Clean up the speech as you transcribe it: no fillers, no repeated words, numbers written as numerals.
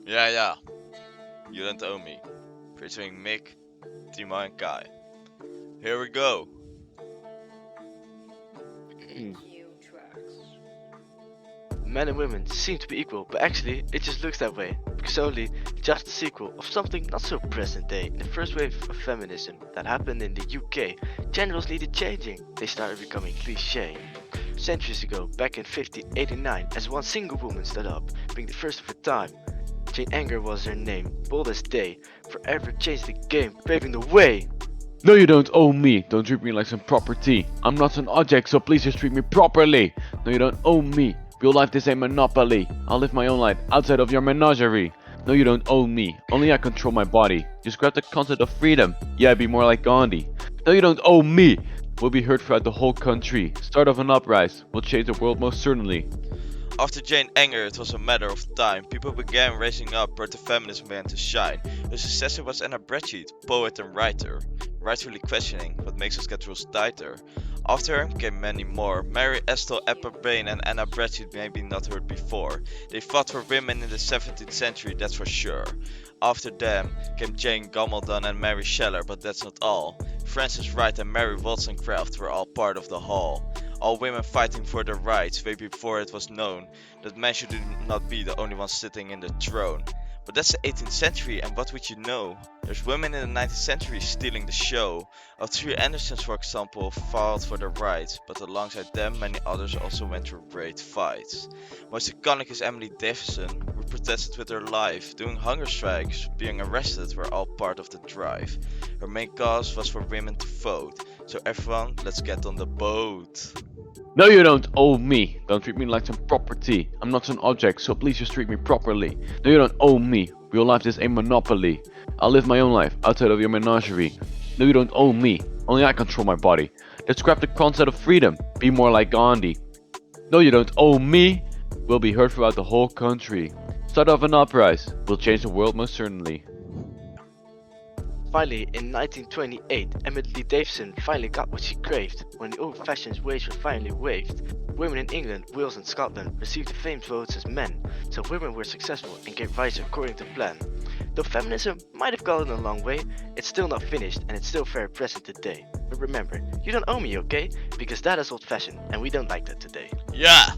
Yeah, you don't owe me. Featuring Mick, Timo and Kai. Here we go. Men and women seem to be equal, but actually it just looks that way, because only just the sequel of something not so present day. In the first wave of feminism that happened in the UK, genders needed changing. They started becoming cliche. Centuries ago, back in 1589, as one single woman stood up, being the first of her time. Jane Anger was her name, bold as day, forever changed the game, paving the way. No, you don't owe me. Don't treat me like some property. I'm not an object, so please just treat me properly. No, you don't owe me. Real life, this ain't monopoly. I'll live my own life outside of your menagerie. No, you don't owe me. Only I control my body. Just grab the concept of freedom. Yeah, be more like Gandhi. No, you don't owe me. We'll be heard throughout the whole country. Start of an uprising. We'll change the world most certainly. After Jane Anger, it was a matter of time. People began raising up where the feminism began to shine. Her successor was Anna Bradstreet, poet and writer, rightfully questioning what makes us get rules tighter. After her came many more. Mary Estelle Epper Bain and Anna Bradstreet maybe not heard before. They fought for women in the 17th century, that's for sure. After them came Jane Gambaldon and Mary Scheller, but that's not all. Frances Wright and Mary Wollstonecraft were all part of the haul. All women fighting for their rights way before it was known that men should not be the only ones sitting in the throne. But that's the 18th century, and what would you know? There's women in the 19th century stealing the show. Three Andersons, for example, fought for their rights, but alongside them many others also went through great fights. Most iconic is Emily Davison, who protested with her life, doing hunger strikes, being arrested were all part of the drive. Her main cause was for women to vote, so everyone, let's get on the boat. No, you don't owe me. Don't treat me like some property. I'm not an object, so please just treat me properly. No, you don't owe me. Real life is a monopoly. I'll live my own life outside of your menagerie. No, you don't owe me. Only I control my body. Let's grab the concept of freedom. Be more like Gandhi. No, you don't owe me. We'll be heard throughout the whole country. Start off an uprising. We'll change the world most certainly. Finally, in 1928, Emily Davison finally got what she craved. When the old-fashioned ways were finally waived, women in England, Wales and Scotland received the same votes as men, so women were successful and gave rights according to plan. Though feminism might have gotten a long way, it's still not finished and it's still very present today. But remember, you don't owe me, okay? Because that is old-fashioned and we don't like that today. Yeah!